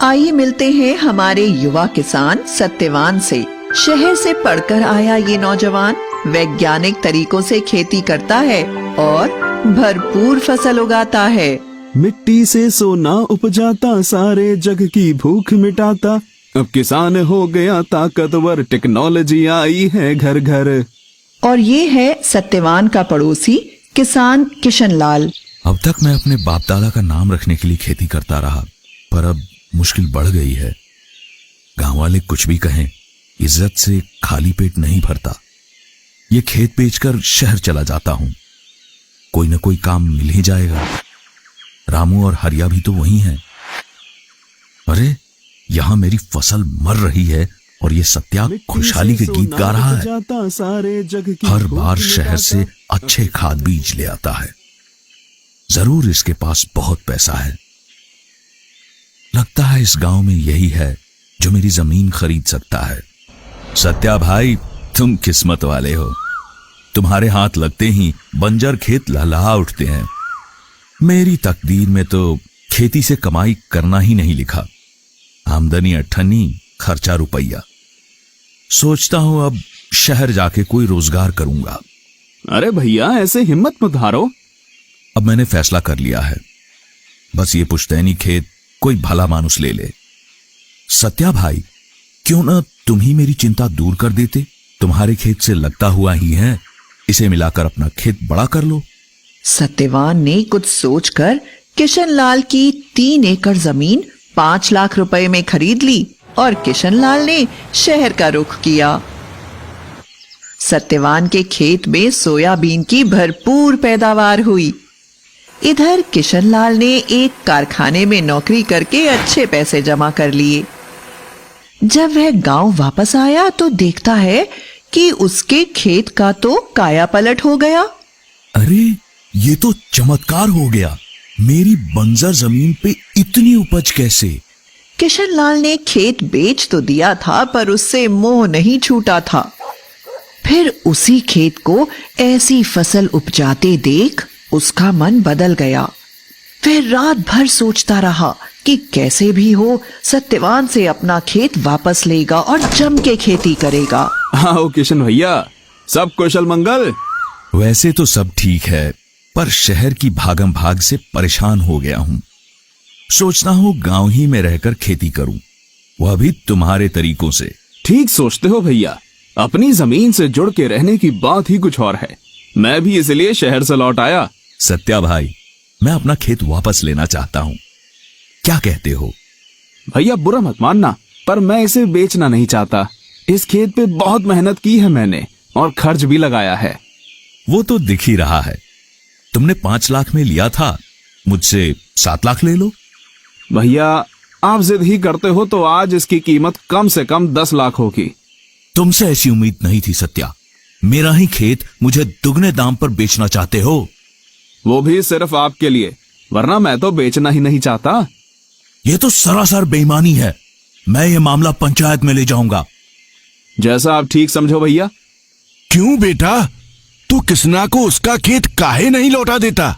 आइए मिलते हैं हमारे युवा किसान सत्यवान से। शहर से पढ़कर आया ये नौजवान वैज्ञानिक तरीकों से खेती करता है और भरपूर फसल उगाता है। मिट्टी से सोना उपजाता, सारे जग की भूख मिटाता। अब किसान हो गया ताकतवर, टेक्नोलॉजी आई है घर घर। और ये है सत्यवान का पड़ोसी किसान किशन लाल। अब तक मैं अपने बाप दादा का नाम रखने के लिए खेती करता रहा, पर अब मुश्किल बढ़ गई है। गांव वाले कुछ भी कहें, इज्जत से खाली पेट नहीं भरता। ये खेत बेचकर शहर चला जाता हूं, कोई न कोई काम मिल ही जाएगा। रामू और हरिया भी तो वही हैं। अरे यहां मेरी फसल मर रही है और ये सत्या खुशहाली के गीत गा रहा है। हर बार शहर से अच्छे खाद बीज ले आता है। जरूर इसके पास बहुत पैसा है। लगता है इस गांव में यही है जो मेरी जमीन खरीद सकता है। सत्या भाई, तुम किस्मत वाले हो। तुम्हारे हाथ लगते ही बंजर खेत लहलहा उठते हैं। मेरी तकदीर में तो खेती से कमाई करना ही नहीं लिखा। आमदनी अठन्नी, खर्चा रुपया। सोचता हूं अब शहर जाके कोई रोजगार करूंगा। अरे भैया, ऐसे हिम्मत मत हारो। अब मैंने फैसला कर लिया है, बस ये पुश्तैनी खेत कोई भला मानुस ले ले। सत्या भाई, क्यों ना तुम ही मेरी चिंता दूर कर देते। तुम्हारे खेत से लगता हुआ ही है, इसे मिलाकर अपना खेत बड़ा कर लो। सत्यवान ने कुछ सोचकर किशन लाल की 3 एकड़ जमीन 5 लाख रुपए में खरीद ली और किशन लाल ने शहर का रुख किया। सत्यवान के खेत में सोयाबीन की भरपूर पैदावार हुई। इधर किशन लाल ने एक कारखाने में नौकरी करके अच्छे पैसे जमा कर लिए। जब वह गांव वापस आया तो देखता है कि उसके खेत का तो काया पलट हो गया। अरे ये तो चमत्कार हो गया। मेरी बंजर जमीन पे इतनी उपज कैसे? किशन लाल ने खेत बेच तो दिया था, पर उससे मोह नहीं छूटा था। फिर उसी खेत को ऐसी फसल उपजाते देख उसका मन बदल गया। फिर रात भर सोचता रहा कि कैसे भी हो सत्यवान से अपना खेत वापस लेगा और जम के खेती करेगा। आओ किशन भैया, सब कुशल मंगल। वैसे तो सब ठीक है, पर शहर की भागम भाग से परेशान हो गया हूं। सोचता हूं गांव ही में रहकर खेती करूं, वह भी तुम्हारे तरीकों से। ठीक सोचते हो भैया, अपनी जमीन से जुड़ के रहने की बात ही कुछ और है। मैं भी इसलिए शहर से लौट आया। सत्या भाई, मैं अपना खेत वापस लेना चाहता हूं, क्या कहते हो? भैया बुरा मत मानना, पर मैं इसे बेचना नहीं चाहता। इस खेत पे बहुत मेहनत की है मैंने और खर्च भी लगाया है। वो तो दिख ही रहा है। तुमने 5 लाख में लिया था, मुझसे 7 लाख ले लो। भैया आप जिद ही करते हो तो आज इसकी कीमत कम से कम 10 लाख होगी। तुमसे ऐसी उम्मीद नहीं थी सत्या। मेरा ही खेत मुझे दुगने दाम पर बेचना चाहते हो? वो भी सिर्फ आपके लिए, वरना मैं तो बेचना ही नहीं चाहता। ये तो सरासर बेईमानी है। मैं ये मामला पंचायत में ले जाऊंगा। जैसा आप ठीक समझो भैया। क्यों बेटा, तू किसना को उसका खेत काहे नहीं लौटा देता?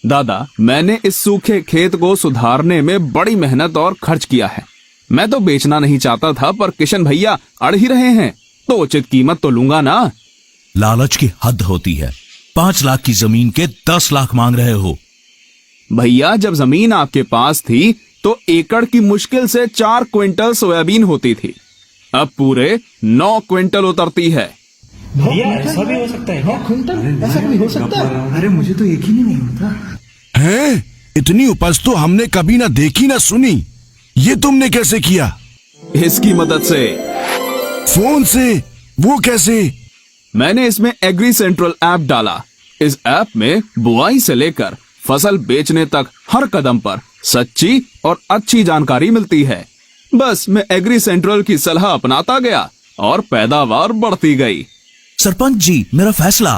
दादा, मैंने इस सूखे खेत को सुधारने में बड़ी मेहनत और खर्च किया है। मैं तो बेचना नहीं चाहता था, पर किशन भैया अड़ ही रहे हैं, तो उचित कीमत तो लूंगा ना। लालच की हद होती है। 5 लाख की जमीन के 10 लाख मांग रहे हो। भैया जब जमीन आपके पास थी तो एकड़ की मुश्किल से 4 क्विंटल सोयाबीन होती थी, अब पूरे 9 क्विंटल उतरती है। भैया ऐसा भी हो सकता है? 9 क्विंटल ऐसा भी हो सकता है? अरे मुझे तो यकीन ही नहीं होता। हैं? इतनी उपज तो हमने कभी ना देखी ना सुनी। ये तुमने कैसे किया? इसकी मदद से। फोन से? वो कैसे? मैंने इसमें एग्री सेंट्रल ऐप डाला। इस ऐप में बुआई से लेकर फसल बेचने तक हर कदम पर सच्ची और अच्छी जानकारी मिलती है। बस मैं एग्री सेंट्रल की सलाह अपनाता गया और पैदावार बढ़ती गई। सरपंच जी, मेरा फैसला।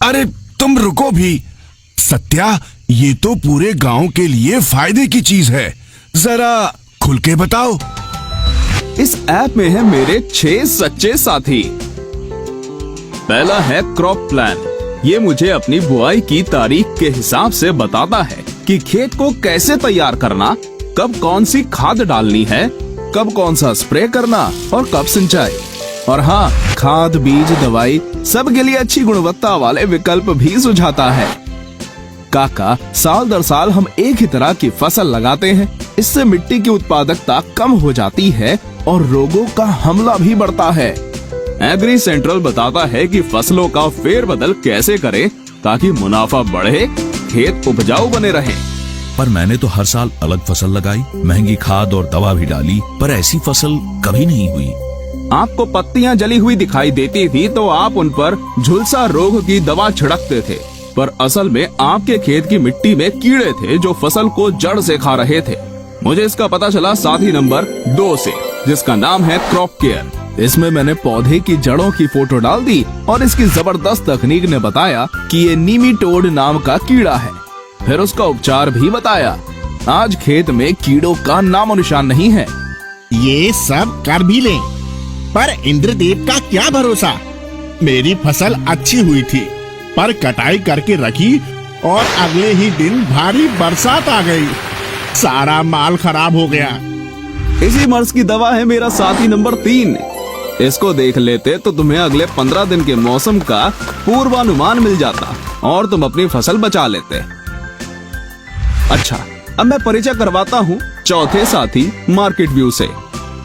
अरे तुम रुको भी। सत्या, ये तो पूरे गांव के लिए फायदे की चीज है, जरा खुल के बताओ। इस ऐप में है मेरे 6 सच्चे साथी। पहला है क्रॉप प्लान। ये मुझे अपनी बुआई की तारीख के हिसाब से बताता है कि खेत को कैसे तैयार करना, कब कौन सी खाद डालनी है, कब कौन सा स्प्रे करना और कब सिंचाई। और हाँ, खाद, बीज, दवाई सबके लिए अच्छी गुणवत्ता वाले विकल्प भी सुझाता है। काका, साल दर साल हम एक ही तरह की फसल लगाते हैं। इससे मिट्टी की उत्पादकता कम हो जाती है और रोगों का हमला भी बढ़ता है। एग्री सेंट्रल बताता है कि फसलों का फेरबदल कैसे करें ताकि मुनाफा बढ़े, खेत उपजाऊ बने रहे। पर मैंने तो हर साल अलग फसल लगाई, महंगी खाद और दवा भी डाली, पर ऐसी फसल कभी नहीं हुई। आपको पत्तियां जली हुई दिखाई देती थी तो आप उन पर झुलसा रोग की दवा छिड़कते थे, पर असल में आपके खेत की मिट्टी में कीड़े थे जो फसल को जड़ से खा रहे थे। मुझे इसका पता चला साथी नंबर 2 से, जिसका नाम है क्रॉप केयर। इसमें मैंने पौधे की जड़ों की फोटो डाल दी और इसकी जबरदस्त तकनीक ने बताया कि ये नीमीटोड नाम का कीड़ा है। फिर उसका उपचार भी बताया। आज खेत में कीड़ों का नामो निशान नहीं है। ये सब कर भी लें, पर इंद्रदेव का क्या भरोसा। मेरी फसल अच्छी हुई थी, पर कटाई करके रखी और अगले ही दिन भारी बरसात आ गई, सारा माल खराब हो गया। इसी मर्ज की दवा है मेरा साथी नंबर 3। इसको देख लेते तो तुम्हें अगले 15 दिन के मौसम का पूर्वानुमान मिल जाता और तुम अपनी फसल बचा लेते। अच्छा, अब मैं परिचय करवाता हूँ चौथे साथी मार्केट व्यू से।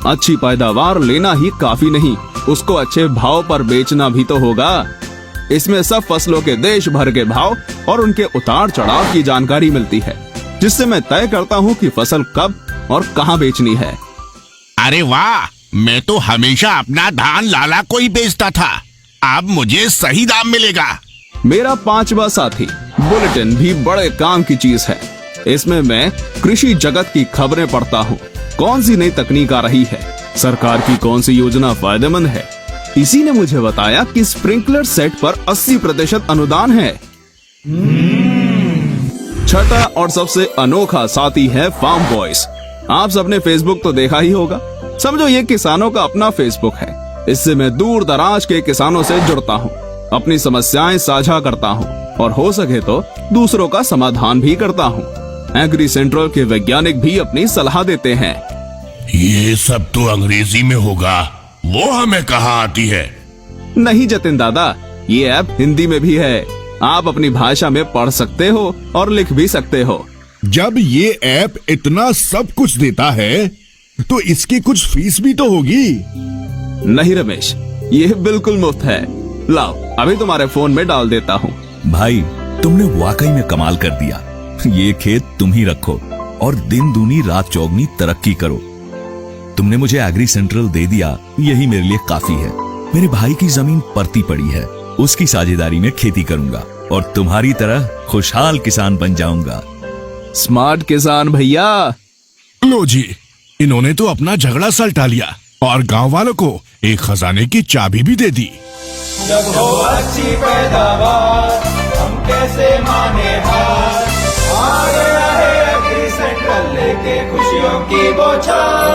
अच्छी पैदावार लेना ही काफी नहीं, उसको अच्छे भाव पर बेचना भी तो होगा। इसमें सब फसलों के देश भर के भाव और उनके उतार चढ़ाव की जानकारी मिलती है, जिससे मैं तय करता हूँ कि फसल कब और कहाँ बेचनी है। अरे वाह, मैं तो हमेशा अपना धान लाला को ही बेचता था, अब मुझे सही दाम मिलेगा। मेरा 5वां साथी बुलेटिन भी बड़े काम की चीज है। इसमें मैं कृषि जगत की खबरें पढ़ता हूँ। कौन सी नई तकनीक आ रही है, सरकार की कौन सी योजना फायदेमंद है। इसी ने मुझे बताया कि स्प्रिंकलर सेट पर 80% अनुदान है। छठा और सबसे अनोखा साथी है फार्म वॉइस। आप सबने फेसबुक तो देखा ही होगा। समझो ये किसानों का अपना फेसबुक है। इससे मैं दूर दराज के किसानों से जुड़ता हूँ, अपनी समस्याएं साझा करता हूँ और हो सके तो दूसरों का समाधान भी करता हूँ। एग्री सेंट्रल के वैज्ञानिक भी अपनी सलाह देते हैं। ये सब तो अंग्रेजी में होगा, वो हमें कहाँ आती है। नहीं जतिन दादा, ये ऐप हिंदी में भी है। आप अपनी भाषा में पढ़ सकते हो और लिख भी सकते हो। जब ये ऐप इतना सब कुछ देता है तो इसकी कुछ फीस भी तो होगी। नहीं रमेश, ये बिल्कुल मुफ्त है। लाओ, अभी तुम्हारे फोन में डाल देता हूँ। भाई, तुमने वाकई में कमाल कर दिया। ये खेत तुम ही रखो और दिन दूनी रात चौगनी तरक्की करो। तुमने मुझे एग्री सेंट्रल दे दिया, यही मेरे लिए काफी है। मेरे भाई की जमीन परती पड़ी है, उसकी साझेदारी में खेती करूंगा और तुम्हारी तरह खुशहाल किसान बन जाऊंगा। स्मार्ट किसान भैया। लो जी, इन्होंने तो अपना झगड़ा सलटा लिया और गांव वालों को एक खजाने की चाबी भी दे दी। जब हो अच्छी पैदावार हम कैसे माने हार, आ गया है एग्री सेंट्रल लेके खुशियों की बौछार।